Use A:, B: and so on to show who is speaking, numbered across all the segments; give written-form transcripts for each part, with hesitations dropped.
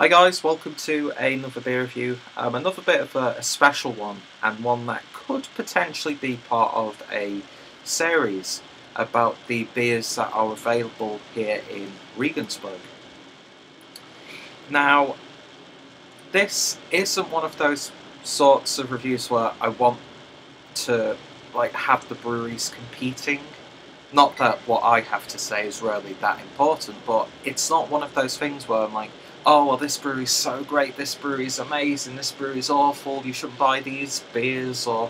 A: Hi guys, welcome to another beer review. Another bit of a special one, and one that could potentially be part of a series about the beers that are available here in Regensburg. Now, this isn't one of those sorts of reviews where I want to have the breweries competing. Not that what I have to say is really that important, but it's not one of those things where I'm like, oh, well, this brewery's so great, this brewery's amazing, this brewery's awful, you shouldn't buy these beers, or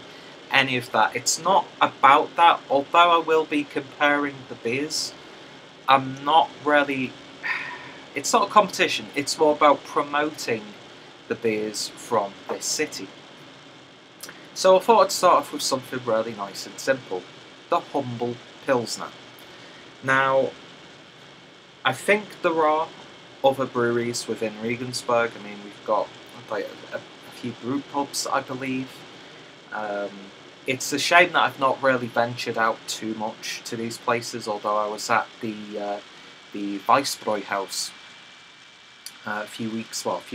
A: any of that. It's not about that, although I will be comparing the beers. I'm not really... It's not a competition, it's more about promoting the beers from this city. So I thought I'd start off with something really nice and simple. The humble Pilsner. Now, I think there are other breweries within Regensburg. I mean, we've got a few brew pubs, I believe. It's a shame that I've not really ventured out too much to these places, although I was at the Weissbräu house a few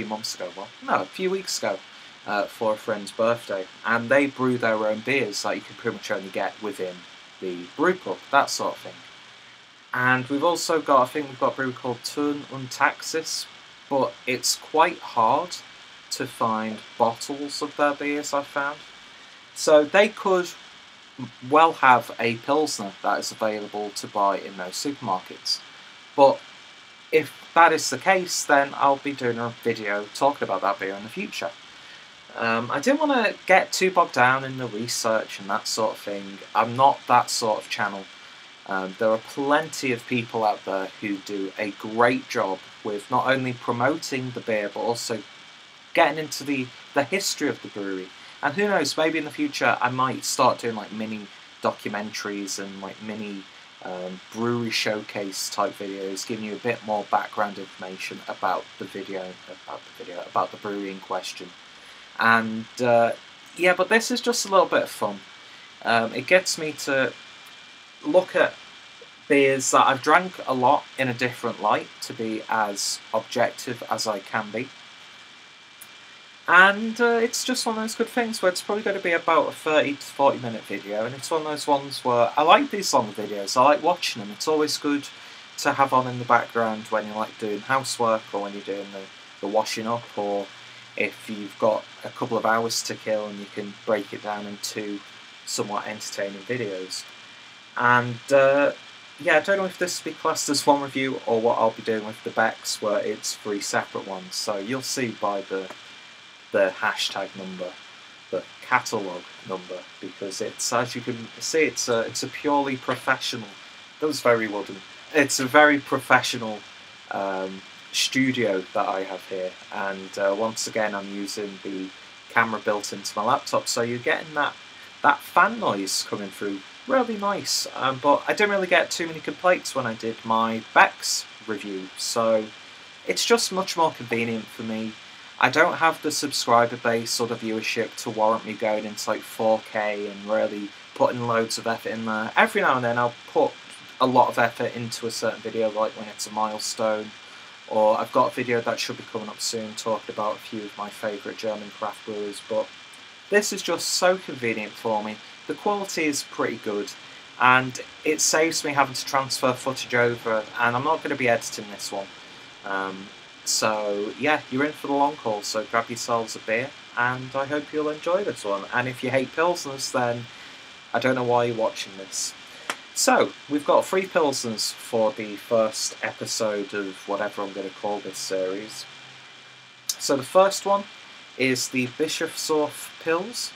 A: months ago, for a friend's birthday, and they brew their own beers that you can pretty much only get within the brew pub, that sort of thing. And we've also got, I think we've got a brewery called Turn und Taxis, but it's quite hard to find bottles of their beers, I've found. So they could well have a Pilsner that is available to buy in those supermarkets. But if that is the case, then I'll be doing a video talking about that beer in the future. I didn't want to get too bogged down in the research and that sort of thing. I'm not that sort of channel. There are plenty of people out there who do a great job with not only promoting the beer, but also getting into the history of the brewery. And who knows, maybe in the future I might start doing mini documentaries and mini brewery showcase type videos, giving you a bit more background information about the brewery in question. And yeah, but this is just a little bit of fun. It gets me to look at beers that I've drank a lot in a different light, to be as objective as I can be. And it's just one of those good things where it's probably going to be about a 30 to 40 minute video, and it's one of those ones where I like these long videos, I like watching them. It's always good to have on in the background when you're doing housework, or when you're doing the washing up, or if you've got a couple of hours to kill and you can break it down into somewhat entertaining videos. And yeah, I don't know if this will be classed as one review or what I'll be doing with the Becks, where it's 3 separate ones. So you'll see by the hashtag number, the catalogue number, because it's, as you can see, it's a purely professional. That was very wooden. It's a very professional studio that I have here, and once again I'm using the camera built into my laptop, so you're getting that fan noise coming through. Really nice, but I didn't really get too many complaints when I did my Becks review, so it's just much more convenient for me. I don't have the subscriber base or the viewership to warrant me going into 4K and really putting loads of effort in there. Every now and then I'll put a lot of effort into a certain video, like when it's a milestone, or I've got a video that should be coming up soon talking about a few of my favourite German craft brewers, but this is just so convenient for me. The quality is pretty good, and it saves me having to transfer footage over, and I'm not going to be editing this one. So yeah, you're in for the long haul, so grab yourselves a beer, and I hope you'll enjoy this one. And if you hate Pilsners, then I don't know why you're watching this. So, we've got 3 Pilsners for the first episode of whatever I'm going to call this series. So the first one is the Bischofshof Pils,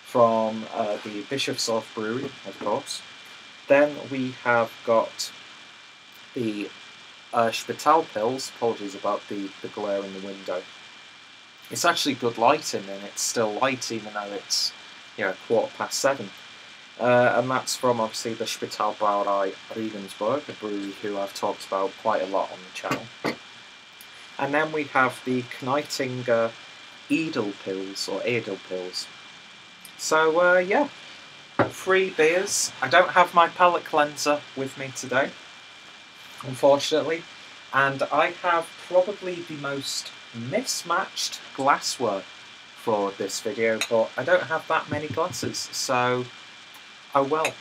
A: from the Bischofshof brewery, of course. Then we have got the Spital Pils. Apologies about the glare in the window. It's actually good lighting, and it's still light even though it's 7:15. And that's from obviously the Spital Brauerei Regensburg, a brewery who I've talked about quite a lot on the channel. And then we have the Kneitinger Edelpils, or Edelpils. So yeah, 3 beers. I don't have my palate cleanser with me today, unfortunately. And I have probably the most mismatched glassware for this video, but I don't have that many glasses, so oh well.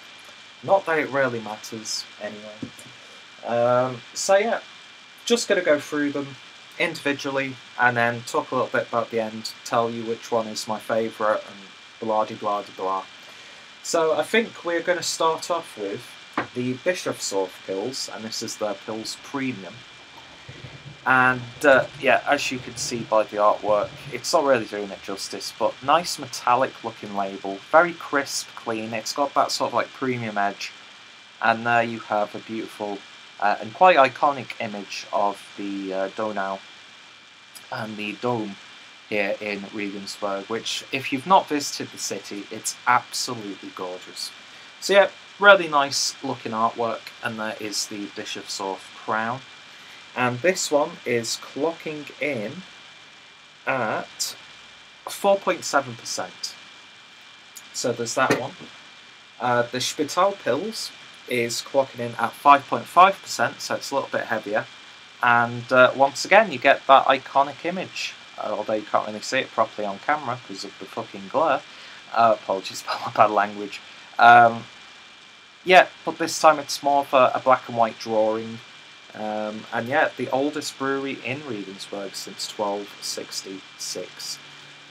A: Not that it really matters anyway. So yeah, just going to go through them individually and then talk a little bit about the end, tell you which one is my favourite and blah de blah de blah. So I think we're going to start off with the Bischofshof Pils, and this is the Pils Premium. And yeah, as you can see by the artwork, it's not really doing it justice, but nice metallic looking label, very crisp, clean. It's got that sort of like premium edge, and there you have a beautiful and quite iconic image of the Donau and the dome here in Regensburg, which if you've not visited the city, it's absolutely gorgeous. So yeah, really nice looking artwork, and there is the Bischofshof crown. And this one is clocking in at 4.7%. So there's that one. The Spital Pils is clocking in at 5.5%, so it's a little bit heavier. And once again, you get that iconic image, although you can't really see it properly on camera because of the fucking glare. Apologies for my bad language. Yeah, but this time it's more of a black and white drawing. And yeah, the oldest brewery in Regensburg since 1266.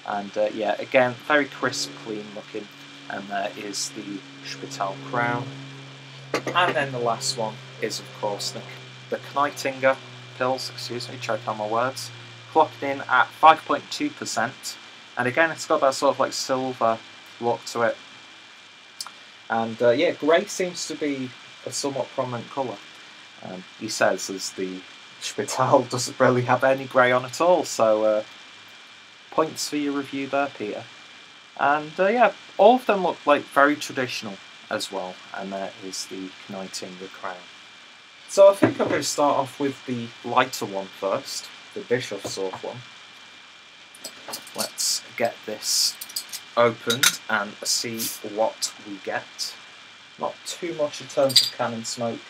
A: And yeah, again, very crisp, clean looking. And there is the Spital crown. And then the last one is, of course, the Kneitinger Pils, excuse me, choke on my words, clocked in at 5.2%. And again, it's got that sort of like silver look to it. And yeah, grey seems to be a somewhat prominent colour. He says as the Spital doesn't really have any grey on at all, so points for your review there, Peter. And yeah, all of them look like very traditional as well, and there is the Kneitinger crown. So I think I'm going to start off with the lighter one first, the Bischofshof one. Let's get this opened and see what we get. Not too much in terms of cannon smoke.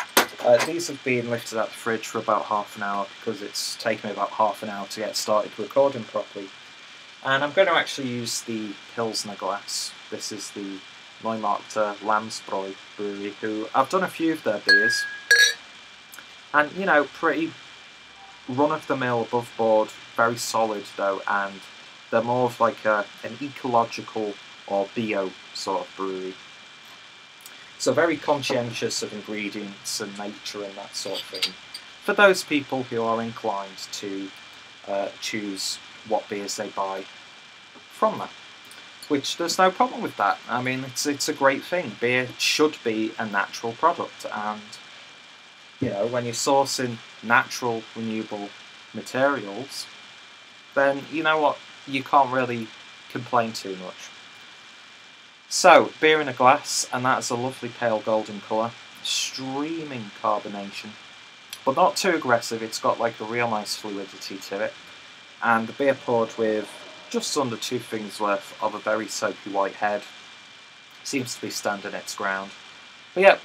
A: These have been lifted out of the fridge for about half an hour because it's taken me about half an hour to get started recording properly. And I'm going to actually use the Pilsner glass. This is the Neumarkter Landsbräu brewery, who I've done a few of their beers. And, you know, pretty run-of-the-mill, above-board, very solid though, and they're more of like an ecological or bio sort of brewery. So very conscientious of ingredients and nature and that sort of thing. For those people who are inclined to choose what beers they buy from them. Which there's no problem with that. I mean, it's a great thing. Beer should be a natural product, and you know, when you're sourcing natural, renewable materials, then you know what, you can't really complain too much. So, beer in a glass, and that's a lovely pale golden colour, streaming carbonation, but not too aggressive. It's got like a real nice fluidity to it, and the beer poured with just under 2 fingers worth of a very soapy white head. Seems to be standing its ground. But yeah,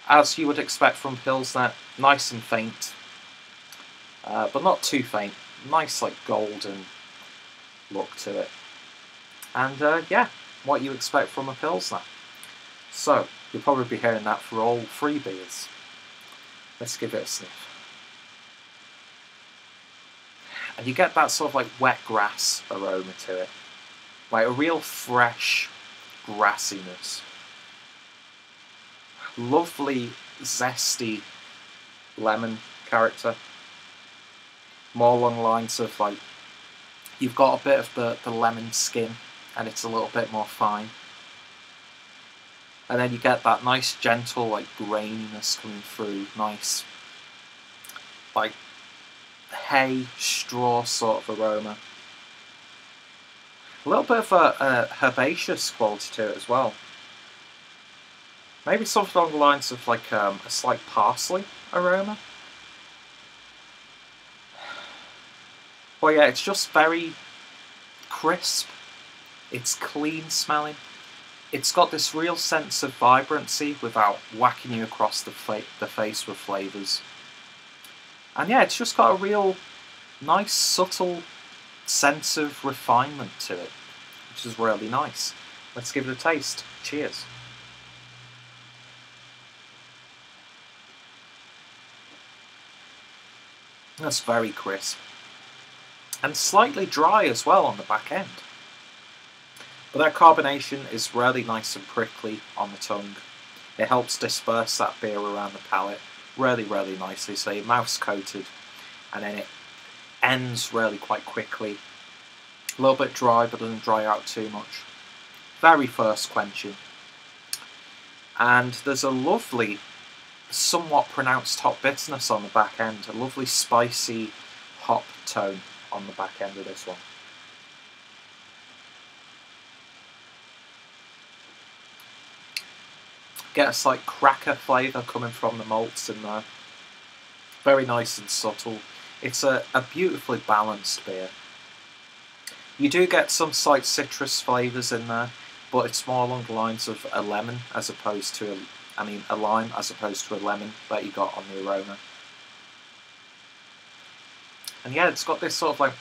A: as you would expect from Pilsner, nice and faint, but not too faint. Nice like golden look to it. And yeah, what you expect from a Pilsner. So, you'll probably be hearing that for all 3 beers. Let's give it a sniff. And you get that sort of like wet grass aroma to it. Like a real fresh grassiness. Lovely, zesty lemon character. More along the lines of like, you've got a bit of the lemon skin and it's a little bit more fine. And then you get that nice gentle like graininess coming through. Nice like hay, straw sort of aroma. A little bit of a herbaceous quality to it as well. Maybe something along the lines of like a slight parsley aroma. Well, yeah, it's just very crisp. It's clean smelling. It's got this real sense of vibrancy without whacking you across the face with flavours. And yeah, it's just got a real nice, subtle sense of refinement to it, which is really nice. Let's give it a taste. Cheers. That's very crisp. And slightly dry as well on the back end. But that carbonation is really nice and prickly on the tongue. It helps disperse that beer around the palate really, really nicely. So your mouth's coated, and then it ends really quite quickly. A little bit dry, but doesn't dry out too much. Very thirst quenching. And there's a lovely, somewhat pronounced hop bitterness on the back end. A lovely spicy hop tone on the back end of this one. Get a slight cracker flavour coming from the malts in there. Very nice and subtle. It's a beautifully balanced beer. You do get some slight citrus flavours in there, but it's more along the lines of a lemon as opposed to a lime as opposed to a lemon that you got on the aroma. And yeah, it's got this sort of like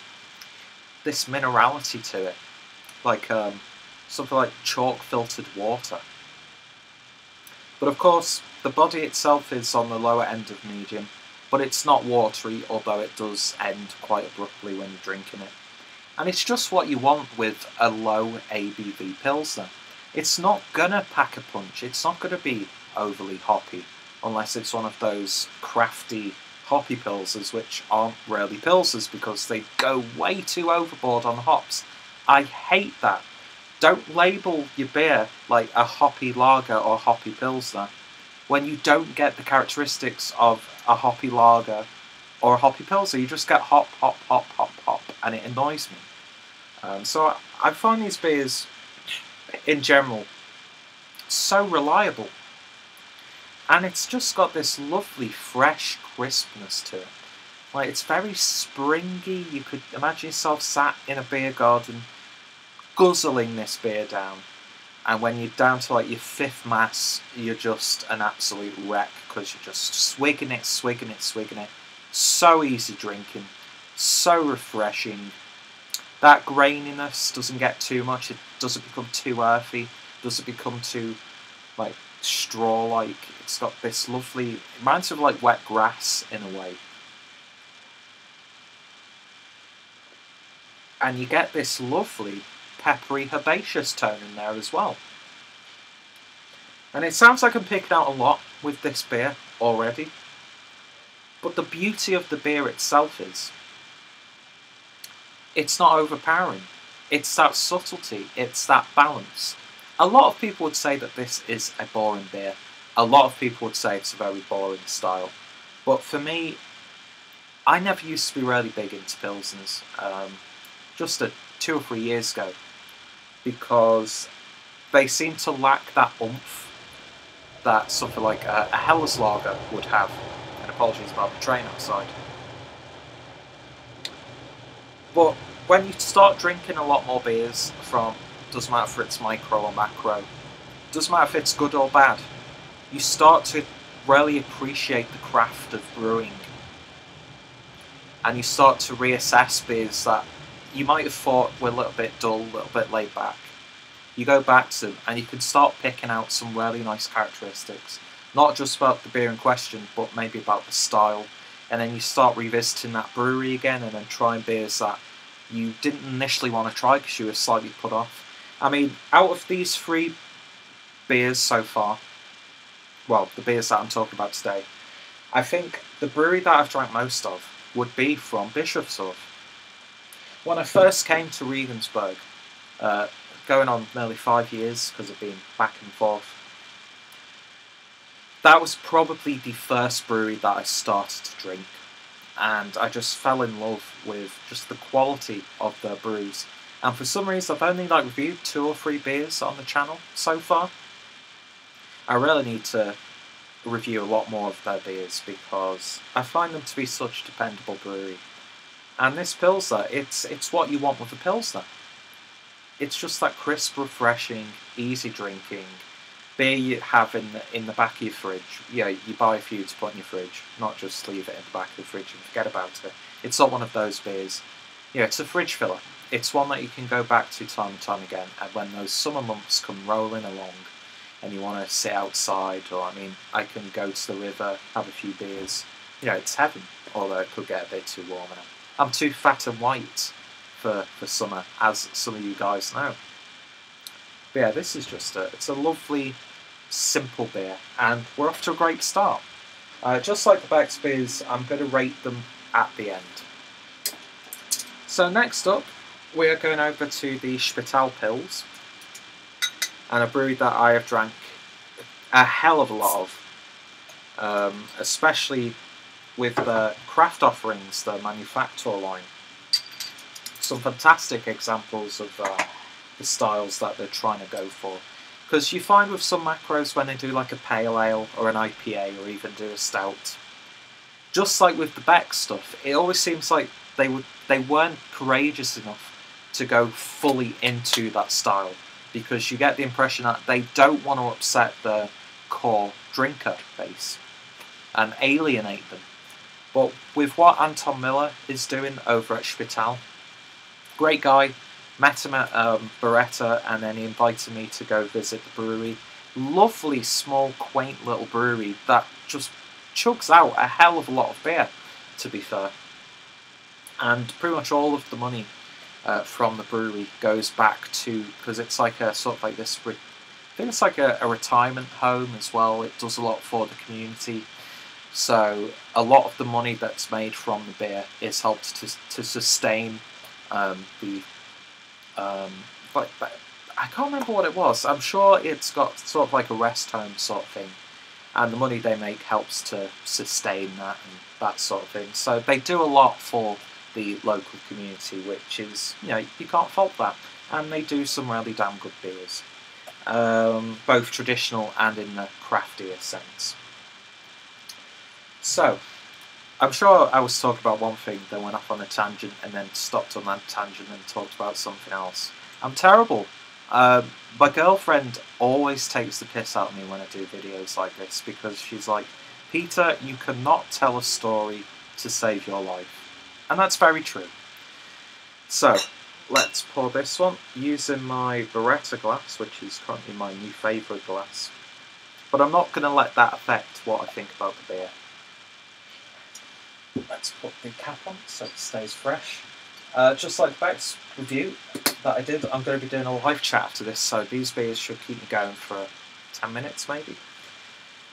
A: this minerality to it, like something like chalk filtered water. But of course, the body itself is on the lower end of medium, but it's not watery, although it does end quite abruptly when you're drinking it. And it's just what you want with a low ABV Pilsner. It's not gonna pack a punch, it's not gonna be overly hoppy, unless it's one of those crafty hoppy Pilsners, which aren't really Pilsners because they go way too overboard on hops. I hate that. Don't label your beer like a hoppy lager or hoppy Pilsner when you don't get the characteristics of a hoppy lager or a hoppy Pilsner. You just get hop, hop, hop, hop, hop, and it annoys me. So I find these beers, in general, so reliable. And it's just got this lovely, fresh crispness to it. Like, it's very springy. You could imagine yourself sat in a beer garden guzzling this beer down, and when you're down to like your fifth mass, you're just an absolute wreck because you're just swigging it, swigging it, swigging it. So easy drinking, so refreshing. That graininess doesn't get too much. It doesn't become too earthy. Doesn't become too like straw-like. It's got this lovely, it reminds me of like wet grass in a way. And you get this lovely peppery herbaceous tone in there as well. And it sounds like I'm picking out a lot with this beer already, but the beauty of the beer itself is it's not overpowering. It's that subtlety, it's that balance. A lot of people would say that this is a boring beer. A lot of people would say it's a very boring style. But for me, I never used to be really big into Pilsners. Just 2 or 3 years ago, because they seem to lack that oomph that something like a Helles lager would have. And apologies about the train outside. But when you start drinking a lot more beers from, doesn't matter if it's micro or macro, doesn't matter if it's good or bad, you start to really appreciate the craft of brewing. And you start to reassess beers that you might have thought were a little bit dull, a little bit laid back. You go back to them and you can start picking out some really nice characteristics. Not just about the beer in question, but maybe about the style. And then you start revisiting that brewery again and then trying beers that you didn't initially want to try because you were slightly put off. I mean, out of these 3 beers so far, well, the beers that I'm talking about today, I think the brewery that I've drank most of would be from Bischofshof. When I first came to Regensburg, going on nearly 5 years because I've been back and forth, that was probably the first brewery that I started to drink, and I just fell in love with just the quality of their brews. And for some reason, I've only reviewed 2 or 3 beers on the channel so far. I really need to review a lot more of their beers because I find them to be such a dependable brewery. And this Pilsner, it's what you want with a Pilsner. It's just that crisp, refreshing, easy drinking, beer you have in the back of your fridge. Yeah, you buy a few to put in your fridge, not just leave it in the back of the fridge and forget about it. It's not one of those beers. Yeah, it's a fridge filler. It's one that you can go back to time and time again, and when those summer months come rolling along and you want to sit outside, or I mean, I can go to the river, have a few beers. You know, it's heaven, although it could get a bit too warm now. I'm too fat and white for summer, as some of you guys know. But yeah, this is just it's a lovely, simple beer, and we're off to a great start. Just like the Beck's beers, I'm going to rate them at the end. So next up, we are going over to the Spital Pils, and a brew that I have drank a hell of a lot of, especially with the craft offerings, the manufacturer line. Some fantastic examples of the styles that they're trying to go for. Because you find with some macros when they do like a pale ale or an IPA or even do a stout, just like with the Beck stuff, it always seems like they weren't courageous enough to go fully into that style, because you get the impression that they don't want to upset the core drinker base and alienate them. But with what Anton Miller is doing over at Spital, great guy, met him at Beretta, and then he invited me to go visit the brewery. Lovely, small, quaint little brewery that just chugs out a hell of a lot of beer, to be fair. And pretty much all of the money from the brewery goes back to, because it's like a sort of like this, I think it's like a retirement home as well. It does a lot for the community. So a lot of the money that's made from the beer is helped to sustain but I can't remember what it was. I'm sure it's got sort of like a rest home sort of thing, and the money they make helps to sustain that and that sort of thing. So they do a lot for the local community, which is, you know, you can't fault that. And they do some really damn good beers, both traditional and in the craftier sense. So, I'm sure I was talking about one thing, then went off on a tangent, and then stopped on that tangent and talked about something else. I'm terrible. My girlfriend always takes the piss out of me when I do videos like this, because she's like, Peter, you cannot tell a story to save your life. And that's very true. So, let's pour this one using my Beretta glass, which is currently my new favourite glass. But I'm not going to let that affect what I think about the beer. Let's put the cap on so it stays fresh. Just like the Beck's review that I did, I'm going to be doing a live chat after this, so these beers should keep me going for 10 minutes maybe.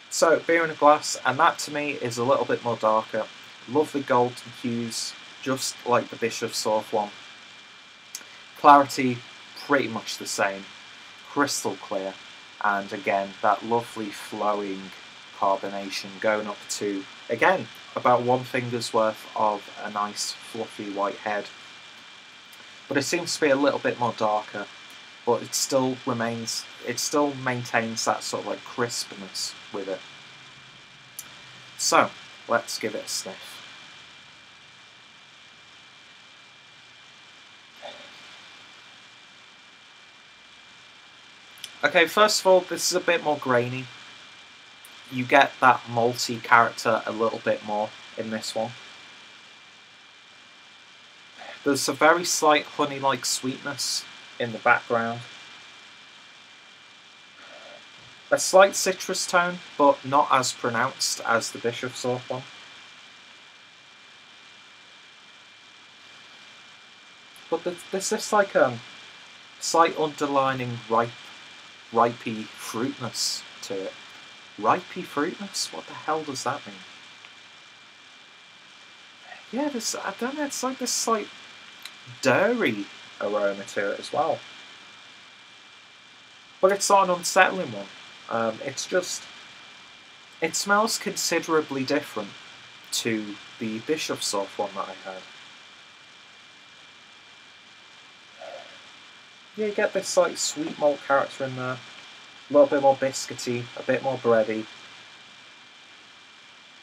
A: So, beer in a glass, and that to me is a little bit more darker. Lovely golden hues, just like the Bischofshof one. Clarity, pretty much the same. Crystal clear, and again, that lovely flowing carbonation going up to, again, about one finger's worth of a nice fluffy white head. But it seems to be a little bit more darker, but it still maintains that sort of like crispness with it. So, let's give it a sniff. Okay, first of all, this is a bit more grainy. You get that malty character a little bit more in this one. There's a very slight honey-like sweetness in the background. A slight citrus tone, but not as pronounced as the Bischofshof one. But there's this like slight underlining ripey fruitness to it. Ripey fruitness? What the hell does that mean? Yeah, I don't know, it's like this slight dairy aroma to it as well. But it's not an unsettling one. It's just, it smells considerably different to the Bischofshof one that I had. Yeah, you get this like sweet malt character in there. A little bit more biscuity, a bit more bready.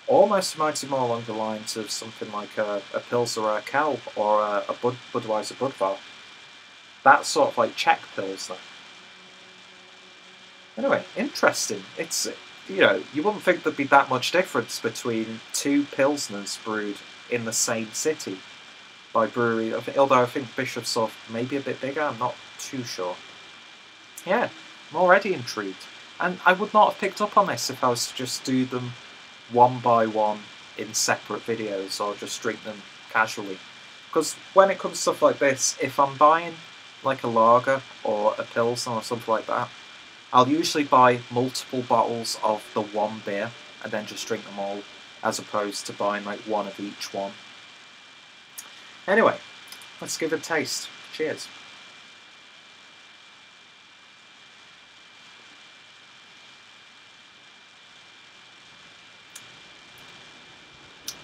A: Almost reminds me more along the lines of something like a Pilsner or a Kel or a Budweiser Budvar. That sort of like Czech Pilsner. Anyway, interesting. It's, you know, you wouldn't think there'd be that much difference between two Pilsners brewed in the same city by brewery, although I think Bischofshof may be a bit bigger, I'm not too sure. Yeah, I'm already intrigued. And I would not have picked up on this if I was to just do them one by one in separate videos or just drink them casually. Because when it comes to stuff like this, if I'm buying like a lager or a Pilsner or something like that, I'll usually buy multiple bottles of the one beer and then just drink them all, as opposed to buying like one of each one. Anyway, let's give it a taste. Cheers.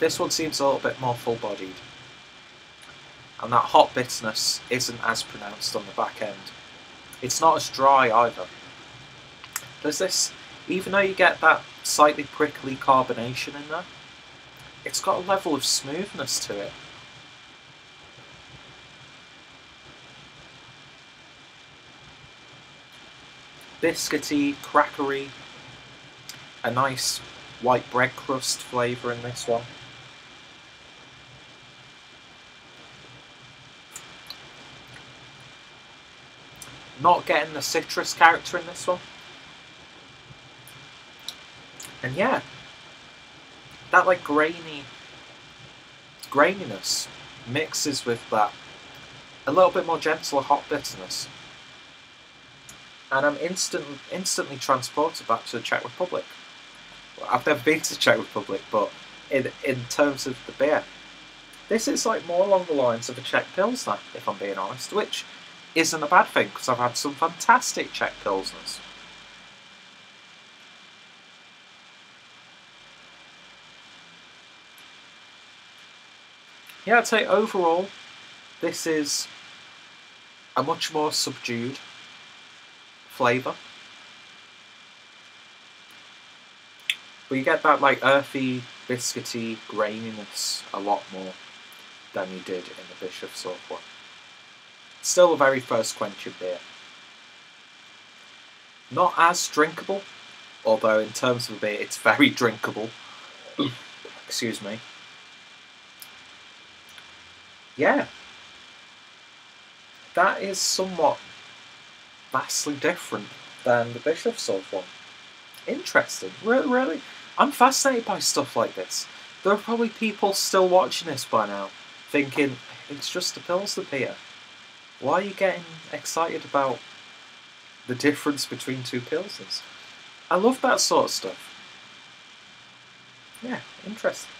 A: This one seems a little bit more full-bodied. And that hot bitterness isn't as pronounced on the back end. It's not as dry either. There's this, even though you get that slightly prickly carbonation in there, it's got a level of smoothness to it. Biscuity, crackery, a nice white bread crust flavour in this one. Not getting the citrus character in this one. And yeah, that like graininess mixes with that a little bit more gentler hot bitterness. And I'm instantly transported back to the Czech Republic. Well, I've never been to the Czech Republic, but in terms of the beer, this is like more along the lines of a Czech Pilsner, if I'm being honest, which isn't a bad thing, because I've had some fantastic Czech Pilsners. Yeah, I'd say overall, this is a much more subdued flavour. But you get that like earthy, biscuity graininess a lot more than you did in the Bischofshof one. Still a very thirst quenching beer. Not as drinkable, although in terms of a beer it's very drinkable. Excuse me. Yeah. That is somewhat vastly different than the Bischofshof one. Interesting. Really, I'm fascinated by stuff like this. There are probably people still watching this by now, thinking, it's just a Pilsner beer. Why are you getting excited about the difference between two Pilsners? I love that sort of stuff. Yeah, interesting.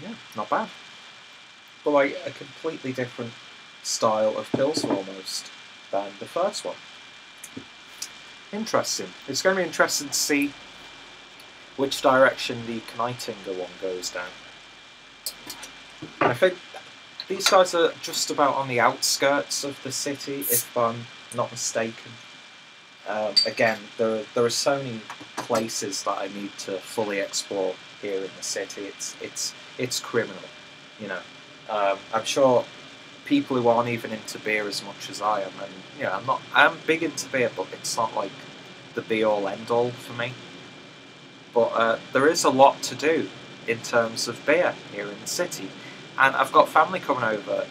A: Yeah, not bad. But like a completely different style of Pilsner almost than the first one. Interesting. It's going to be interesting to see which direction the Kneitinger one goes down. And I think these guys are just about on the outskirts of the city, if I'm not mistaken. Again, there are so many places that I need to fully explore here in the city. It's criminal, you know. I'm sure people who aren't even into beer as much as I am, and you know, I'm big into beer, but it's not like the be all end all for me. But there is a lot to do in terms of beer here in the city, and I've got family coming over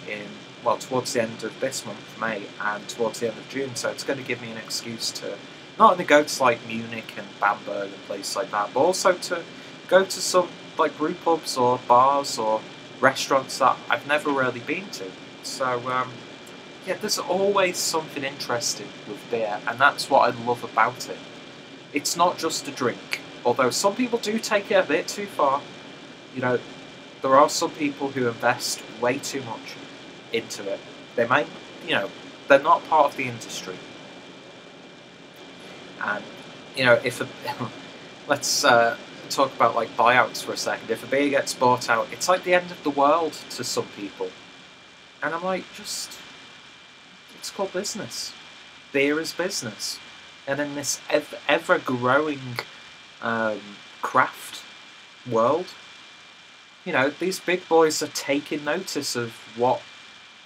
A: towards the end of this month, May, and towards the end of June, so it's going to give me an excuse to not only go to like Munich and Bamberg and places like that, but also to go to some like brew pubs or bars or restaurants that I've never really been to. So yeah, there's always something interesting with beer, and that's what I love about it. It's not just a drink, although some people do take it a bit too far. You know, there are some people who invest way too much into it. They might, you know, they're not part of the industry. And, you know, let's talk about like buyouts for a second. If a beer gets bought out, it's like the end of the world to some people. And I'm like, it's called business. Beer is business. And in this ever-growing craft world, you know, these big boys are taking notice of what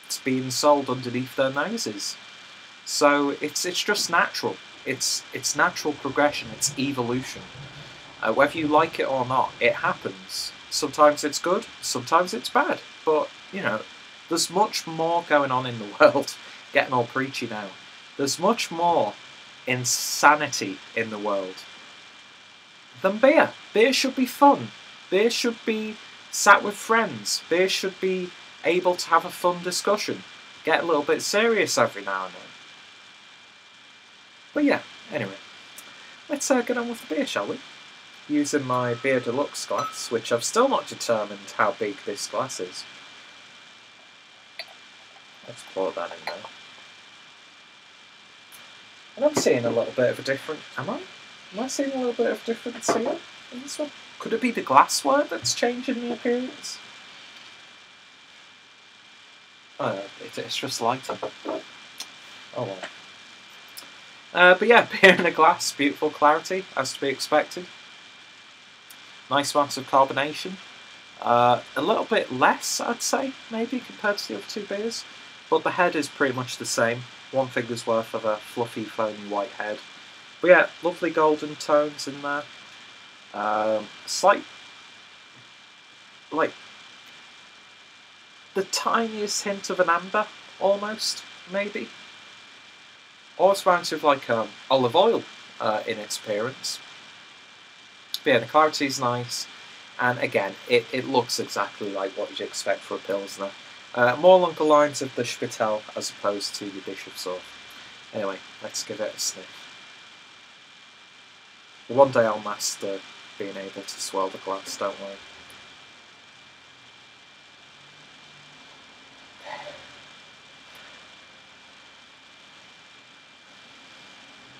A: It's being sold underneath their noses. So it's just natural. It's natural progression. It's evolution. Whether you like it or not, it happens. Sometimes it's good, sometimes it's bad. But, you know, there's much more going on in the world. Getting all preachy now. There's much more insanity in the world than beer. Beer should be fun. Beer should be sat with friends. Beer should be able to have a fun discussion. Get a little bit serious every now and then. But yeah, anyway. Let's get on with the beer, shall we? Using my Beer Deluxe glass, which I've still not determined how big this glass is. Let's pour that in there. And I'm seeing a little bit of a difference. Am I? Am I seeing a little bit of difference here in this one? Could it be the glassware that's changing the appearance? Oh, it's just lighter. Oh well. But yeah, beer in a glass, beautiful clarity, as to be expected. Nice amounts of carbonation. A little bit less, I'd say, maybe, compared to the other two beers. But the head is pretty much the same. One finger's worth of a fluffy, foamy white head. But yeah, lovely golden tones in there. Slight, like, the tiniest hint of an amber, almost, maybe. Almost reminds me of like olive oil in its appearance. But yeah, the clarity's nice, and again, it looks exactly like what you'd expect for a Pilsner. More along the lines of the Spital as opposed to the Bischofshof. Anyway, let's give it a sniff. One day I'll master being able to swirl the glass, don't worry.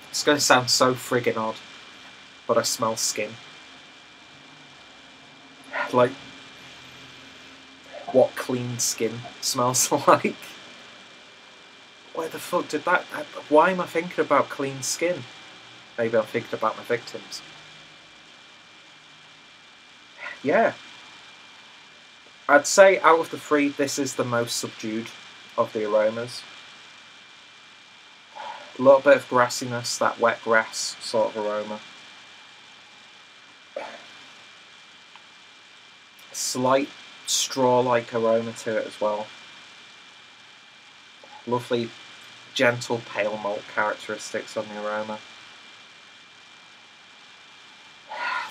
A: It's going to sound so friggin' odd, but I smell skin. Like, what clean skin smells like. Where the fuck did that... Why am I thinking about clean skin? Maybe I'm thinking about my victims. Yeah. I'd say out of the three, this is the most subdued of the aromas. A little bit of grassiness, that wet grass sort of aroma. Slight straw-like aroma to it as well. Lovely, gentle pale malt characteristics on the aroma.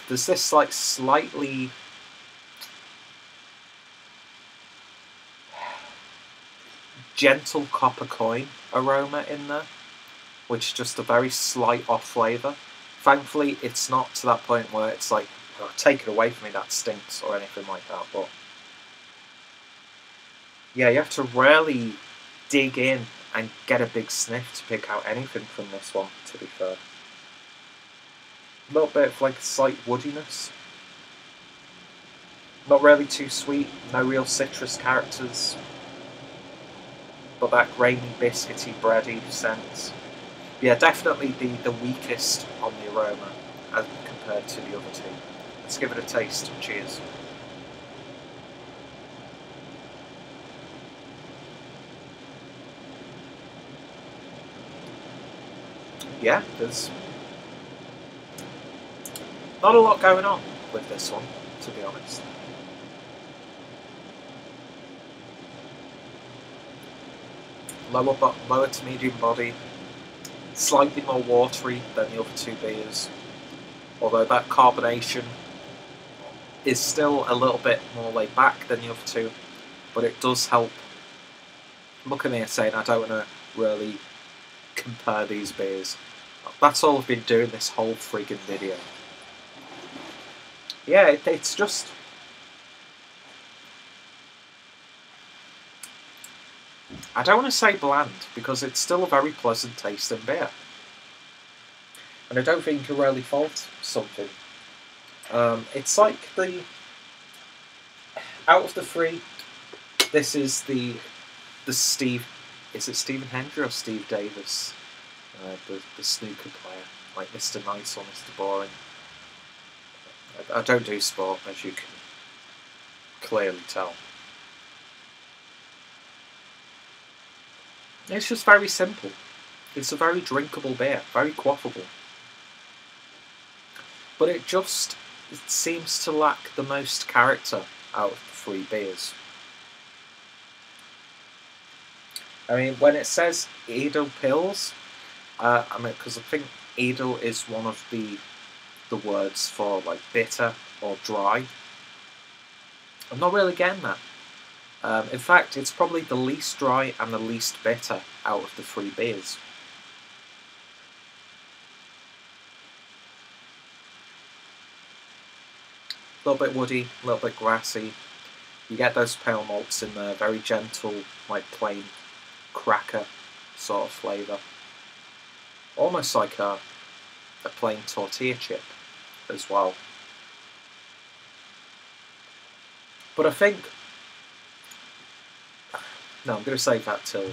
A: There's this like slightly gentle copper coin aroma in there, which is just a very slight off flavour. Thankfully, it's not to that point where it's like, oh, take it away from me, that stinks, or anything like that, but yeah, you have to really dig in and get a big sniff to pick out anything from this one, to be fair. A little bit of like slight woodiness. Not really too sweet, no real citrus characters, but that grainy, biscuity, bready sense. Yeah, definitely the weakest on the aroma as compared to the other two. Let's give it a taste. Cheers. Yeah, there's not a lot going on with this one, to be honest. Lower to medium body, slightly more watery than the other two beers, although that carbonation is still a little bit more laid back than the other two, but it does help. Look at me saying I don't want to really compare these beers. That's all I've been doing this whole friggin' video. Yeah, it's just... I don't want to say bland, because it's still a very pleasant tasting beer. And I don't think you can really fault something. It's like the... Out of the three, this is the Steve... Is it Stephen Hendry or Steve Davis? The snooker player. Like Mr. Nice or Mr. Boring. I don't do sport, as you can clearly tell. It's just very simple. It's a very drinkable beer, very quaffable. But it seems to lack the most character out of the 3 beers. I mean, when it says Edel Pils, because I think Edel is one of the words for like bitter or dry. I'm not really getting that. In fact, it's probably the least dry and the least bitter out of the 3 beers. A little bit woody, a little bit grassy. You get those pale malts in there, very gentle, like plain cracker sort of flavour. Almost like a plain tortilla chip as well. But I think... No, I'm going to save that till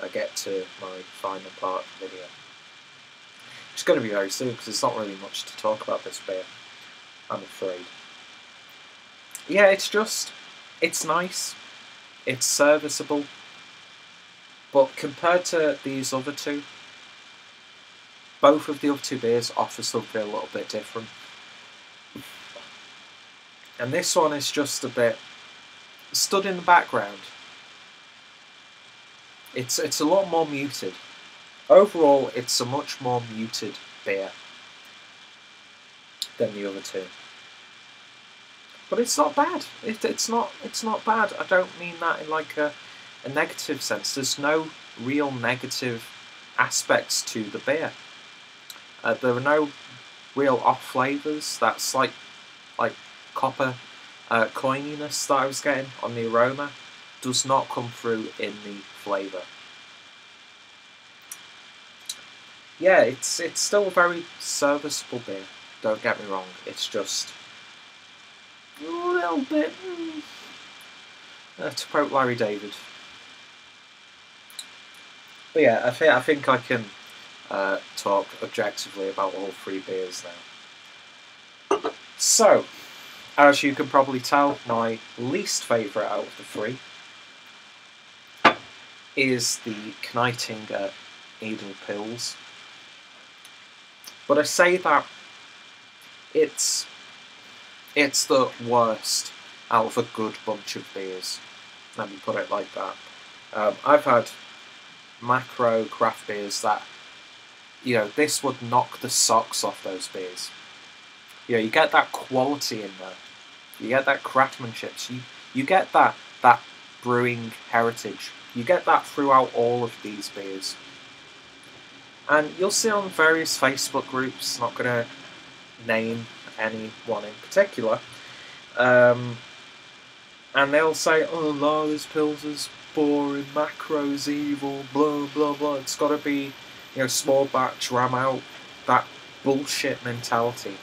A: I get to my final part of the video. It's going to be very soon because there's not really much to talk about this beer, I'm afraid. Yeah, it's nice, it's serviceable, but compared to these other 2, both of the other 2 beers offer something a little bit different. And this one is just a bit stood in the background. It's a lot more muted. Overall, it's a much more muted beer than the other 2. But it's not bad. It's not bad. I don't mean that in like a negative sense. There's no real negative aspects to the beer. There are no real off flavours. That slight like copper coininess that I was getting on the aroma does not come through in the flavour. Yeah, it's still a very serviceable beer. Don't get me wrong. It's just a little bit to quote Larry David. But yeah, I think I can talk objectively about all 3 beers now. So, as you can probably tell, my least favourite out of the 3 is the Kneitinger Edel Pils. But I say that it's the worst out of a good bunch of beers. Let me put it like that. I've had macro craft beers that, this would knock the socks off those beers. You get that quality in there. You get that craftsmanship. You get that brewing heritage. You get that throughout all of these beers. And you'll see on various Facebook groups, not going to name anyone in particular, and they'll say, oh, Lars Pilsners boring, macros evil, blah blah blah, it's got to be, small batch, ram out, that bullshit mentality.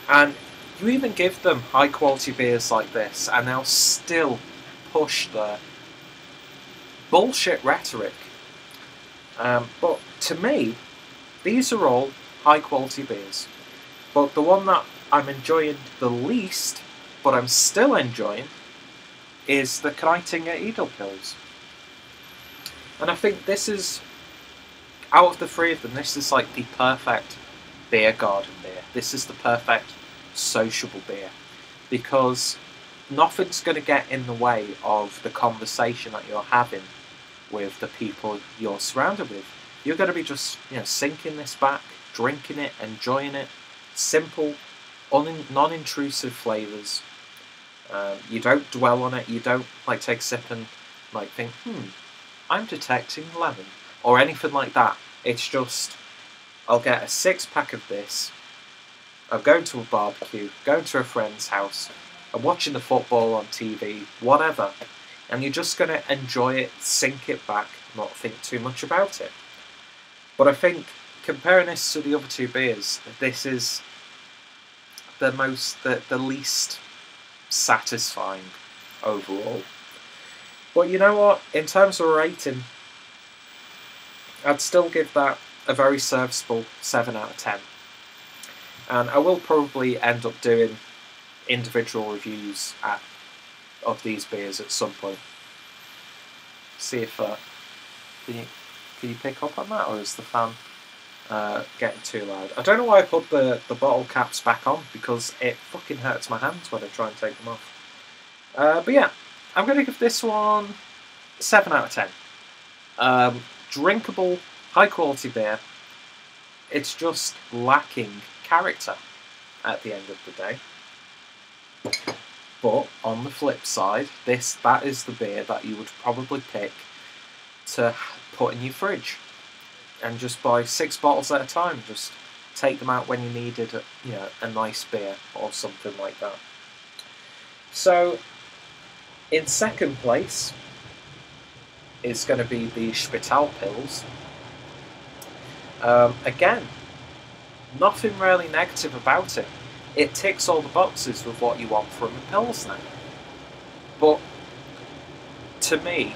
A: And you even give them high quality beers like this and they'll still push their bullshit rhetoric. But to me, these are all high quality beers. But the one that I'm enjoying the least, but I'm still enjoying, is the Kneitinger Edel Pils. And I think this is, out of the 3 of them, this is like the perfect beer garden beer. This is the perfect sociable beer. Because nothing's going to get in the way of the conversation that you're having with the people you're surrounded with. You're going to be just, sinking this back, drinking it, enjoying it. Simple, non-intrusive flavours. You don't dwell on it. You don't take a sip and think, I'm detecting lemon or anything like that. It's just, I'll get a 6-pack of this. I'm going to a barbecue, going to a friend's house, I'm watching the football on TV, whatever, and you're just going to enjoy it, sink it back, not think too much about it. But I think, comparing this to the other 2 beers, this is the least satisfying overall. But you know what? In terms of rating, I'd still give that a very serviceable 7 out of 10. And I will probably end up doing individual reviews of these beers at some point. See if can you pick up on that, or is the fan getting too loud? I don't know why I put the bottle caps back on, because it fucking hurts my hands when I try and take them off. But yeah, I'm going to give this one 7 out of 10. Drinkable, high quality beer. It's just lacking character at the end of the day. But on the flip side, that is the beer that you would probably pick to put in your fridge and just buy 6 bottles at a time. Just take them out when you needed a nice beer or something like that. So in second place is going to be the Spital Pils. Again, nothing really negative about it. It ticks all the boxes with what you want from a Pilsner. But to me,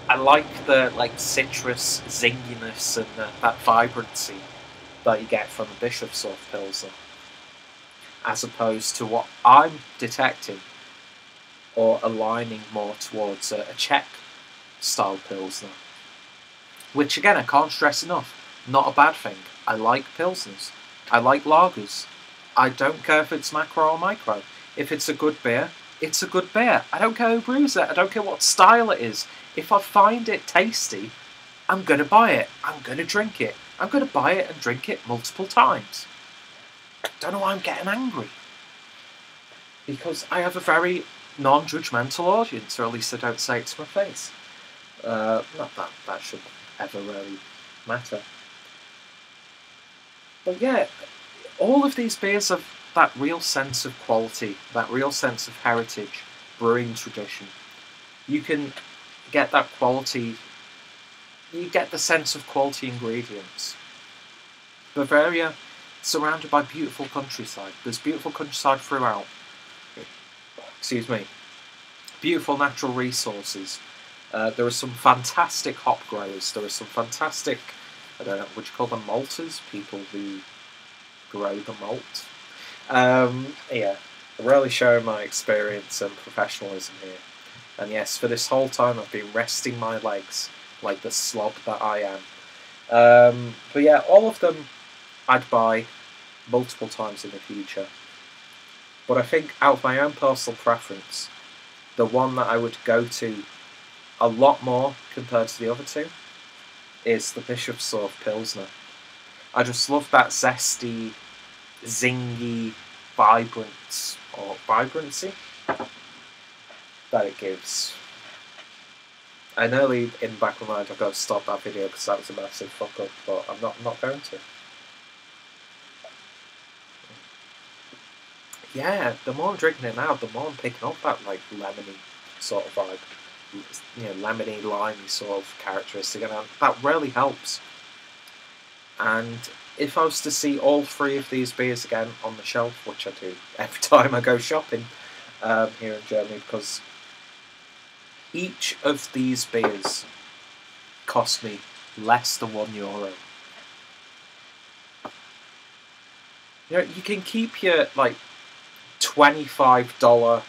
A: I like the citrus zinginess and that vibrancy that you get from the Bischofshof Pilsner, as opposed to what I'm detecting or aligning more towards a Czech style Pilsner. Which again, I can't stress enough, not a bad thing. I like Pilsners. I like lagers. I don't care if it's macro or micro. If it's a good beer, it's a good beer. I don't care who brews it. I don't care what style it is. If I find it tasty, I'm going to buy it. I'm going to drink it. I'm going to buy it and drink it multiple times. Don't know why I'm getting angry. Because I have a very non-judgmental audience, or at least I don't say it to my face. Not that should ever really matter. But yeah, all of these beers have that real sense of quality, that real sense of heritage, brewing tradition. You can get that quality, you get the sense of quality ingredients. Bavaria, surrounded by beautiful countryside. There's beautiful countryside throughout. Excuse me. Beautiful natural resources. There are some fantastic hop growers. There are some fantastic, I don't know, would you call them malters? People who grow the malt. Yeah, really showing my experience and professionalism here. And yes, for this whole time I've been resting my legs like the slob that I am. But yeah, all of them I'd buy multiple times in the future. But I think out of my own personal preference, the one that I would go to a lot more compared to the other two is the Bischofshof Pilsner. I just love that zesty, zingy vibrancy that it gives. I nearly, in the back of my mind, I've got to stop that video because that was a massive fuck up, but I'm not going to. Yeah, the more I'm drinking it now, the more I'm picking up that lemony sort of vibe. Lemony, limey sort of characteristic, and that really helps. And if I was to see all 3 of these beers again on the shelf, which I do every time I go shopping here in Germany, because each of these beers cost me less than €1. You can keep your $25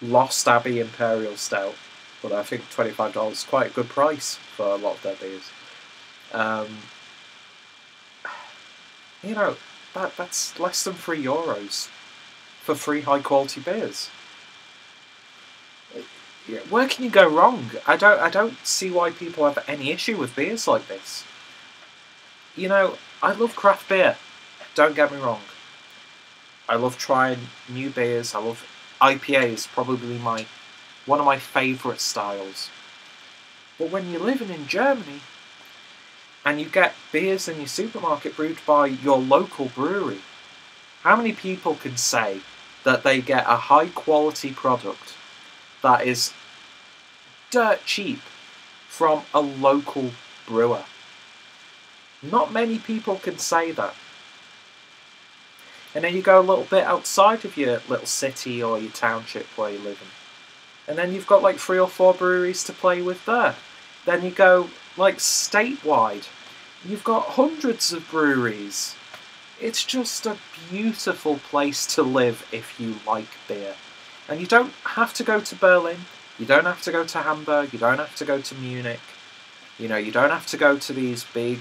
A: Lost Abbey Imperial Stout, but I think $25 is quite a good price for a lot of their beers. That's less than €3 for 3 high quality beers. Where can you go wrong? I don't see why people have any issue with beers like this. I love craft beer. Don't get me wrong. I love trying new beers. I love IPAs, probably one of my favourite styles. But when you're living in Germany and you get beers in your supermarket brewed by your local brewery, how many people can say that they get a high quality product that is dirt cheap from a local brewer? Not many people can say that. And then you go a little bit outside of your little city or your township where you live in, and then you've got 3 or 4 breweries to play with there. Then you go statewide, you've got hundreds of breweries. It's just a beautiful place to live if you like beer. And you don't have to go to Berlin, You don't have to go to Hamburg, you don't have to go to Munich, you know, you don't have to go to these big,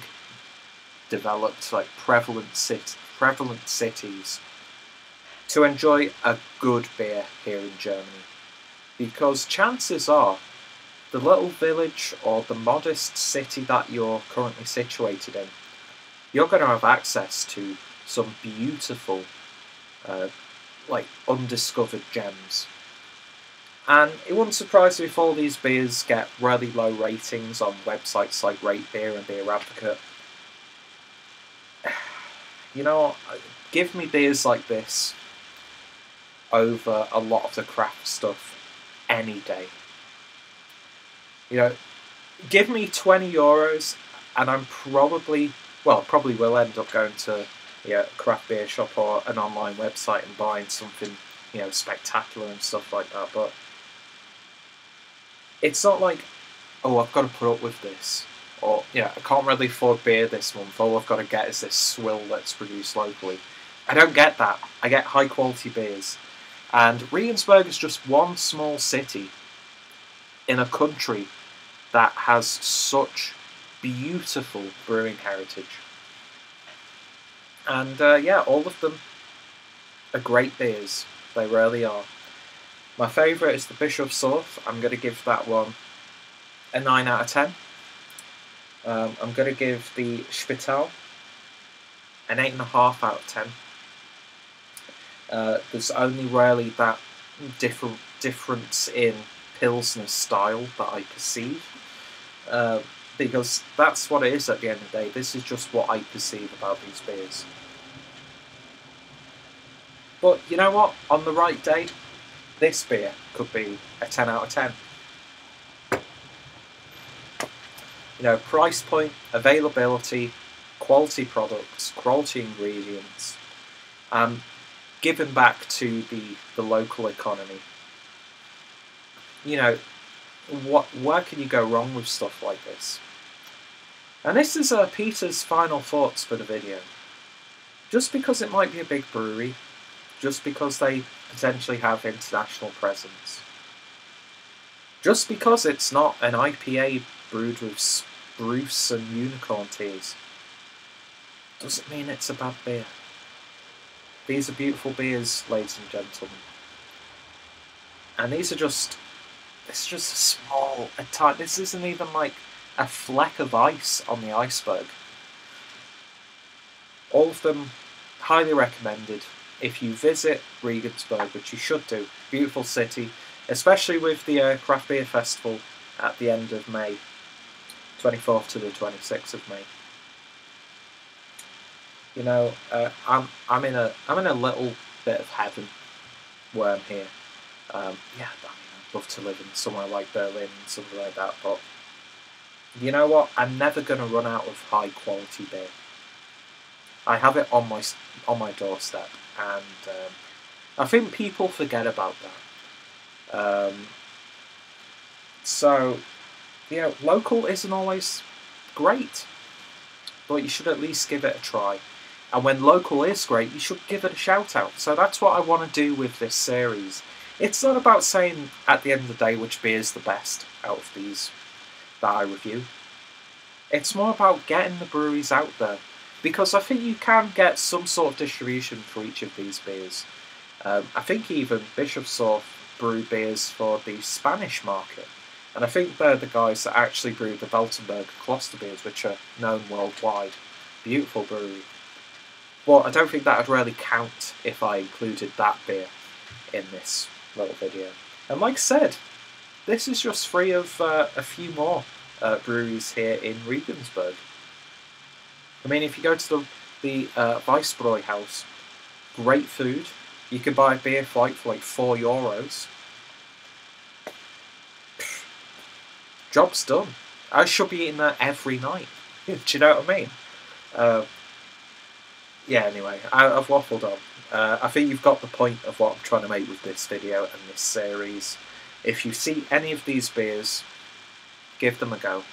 A: developed, like prevalent cities to enjoy a good beer here in Germany. Because chances are, the little village or the modest city that you're currently situated in, you're going to have access to some beautiful, like undiscovered gems. And it wouldn't surprise me if all these beers get really low ratings on websites like Rate Beer and Beer Advocate. You know, give me beers like this over a lot of the craft stuff any day. You know, give me €20 and I'm probably will end up going to a craft beer shop or an online website and buying something, you know, spectacular and stuff like that. But it's not like, oh, I've got to put up with this. Or, yeah, I can't really afford beer this month. All I've got to get is this swill that's produced locally. I don't get that. I get high quality beers. And Regensburg is just one small city in a country that has such beautiful brewing heritage. And yeah, all of them are great beers. They really are. My favourite is the Bischofshof. I'm going to give that one a 9 out of 10. I'm going to give the Spital an 8.5 out of 10. There's only really that difference in Pilsners style that I perceive. Because that's what it is at the end of the day. This is just what I perceive about these beers. But you know what? On the right day, this beer could be a 10 out of 10. You know, price point, availability, quality products, quality ingredients, given back to the local economy. You know, where can you go wrong with stuff like this? And this is Peter's final thoughts for the video. Just because it might be a big brewery, just because they potentially have international presence, just because it's not an IPA brewed with spruce and unicorn tears, doesn't mean it's a bad beer. These are beautiful beers, ladies and gentlemen. And these are just... It's just a small... This isn't even like a fleck of ice on the iceberg. All of them highly recommended. If you visit Regensburg, which you should do, beautiful city, especially with the Craft Beer Festival at the end of May, 24th to the 26th of May. You know, I'm in a little bit of heaven where I'm here. Yeah, I mean, I'd love to live in somewhere like Berlin and something like that, but you know what? I'm never going to run out of high quality beer. I have it on my doorstep, and I think people forget about that. So, you know, local isn't always great, but you should at least give it a try. And when local is great, you should give it a shout out. So that's what I want to do with this series. It's not about saying at the end of the day which beer is the best out of these that I review. It's more about getting the breweries out there, because I think you can get some sort of distribution for each of these beers. I think even Bischofshof brew beers for the Spanish market, and I think they're the guys that actually brew the Welcom cluster beers, which are known worldwide. Beautiful brewery. Well, I don't think that would really count if I included that beer in this little video. And like I said, this is just three of a few more breweries here in Regensburg. I mean, if you go to the Weissbräu house, great food. You can buy a beer flight for like €4. Job's done. I should be eating that every night. Do you know what I mean? Yeah, anyway, I've waffled on. I think you've got the point of what I'm trying to make with this video and this series. If you see any of these beers, give them a go.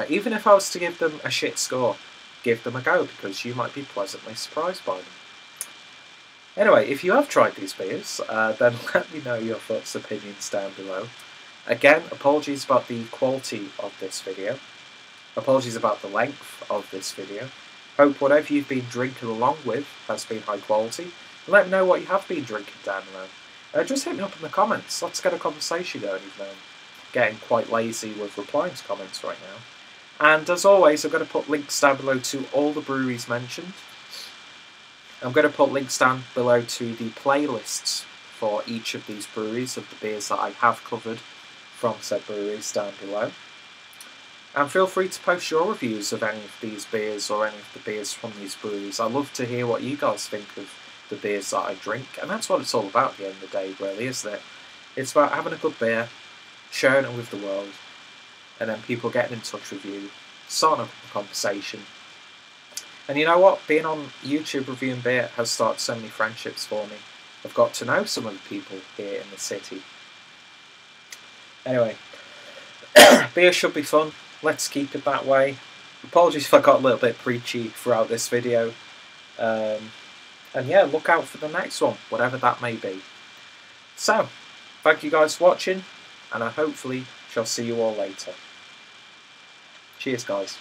A: Even if I was to give them a shit score, give them a go, because you might be pleasantly surprised by them. Anyway, if you have tried these beers, then let me know your thoughts and opinions down below. Again, apologies about the quality of this video. Apologies about the length of this video. Hope whatever you've been drinking along with has been high quality. And let me know what you have been drinking down below. Just hit me up in the comments. Let's get a conversation going, even though I'm getting quite lazy with replying to comments right now. And as always, I'm going to put links down below to all the breweries mentioned. I'm going to put links down below to the playlists for each of these breweries of the beers that I have covered from said breweries down below. And feel free to post your reviews of any of these beers or any of the beers from these breweries. I love to hear what you guys think of the beers that I drink, and that's what it's all about at the end of the day, really, isn't it? It's about having a good beer, sharing it with the world, and then people getting in touch with you, starting up a conversation. And you know what? Being on YouTube reviewing beer has started so many friendships for me. I've got to know some of the people here in the city. Anyway, beer should be fun. Let's keep it that way. Apologies if I got a little bit preachy throughout this video. And yeah, look out for the next one, whatever that may be. So, thank you guys for watching, and I hopefully shall see you all later. Cheers, guys.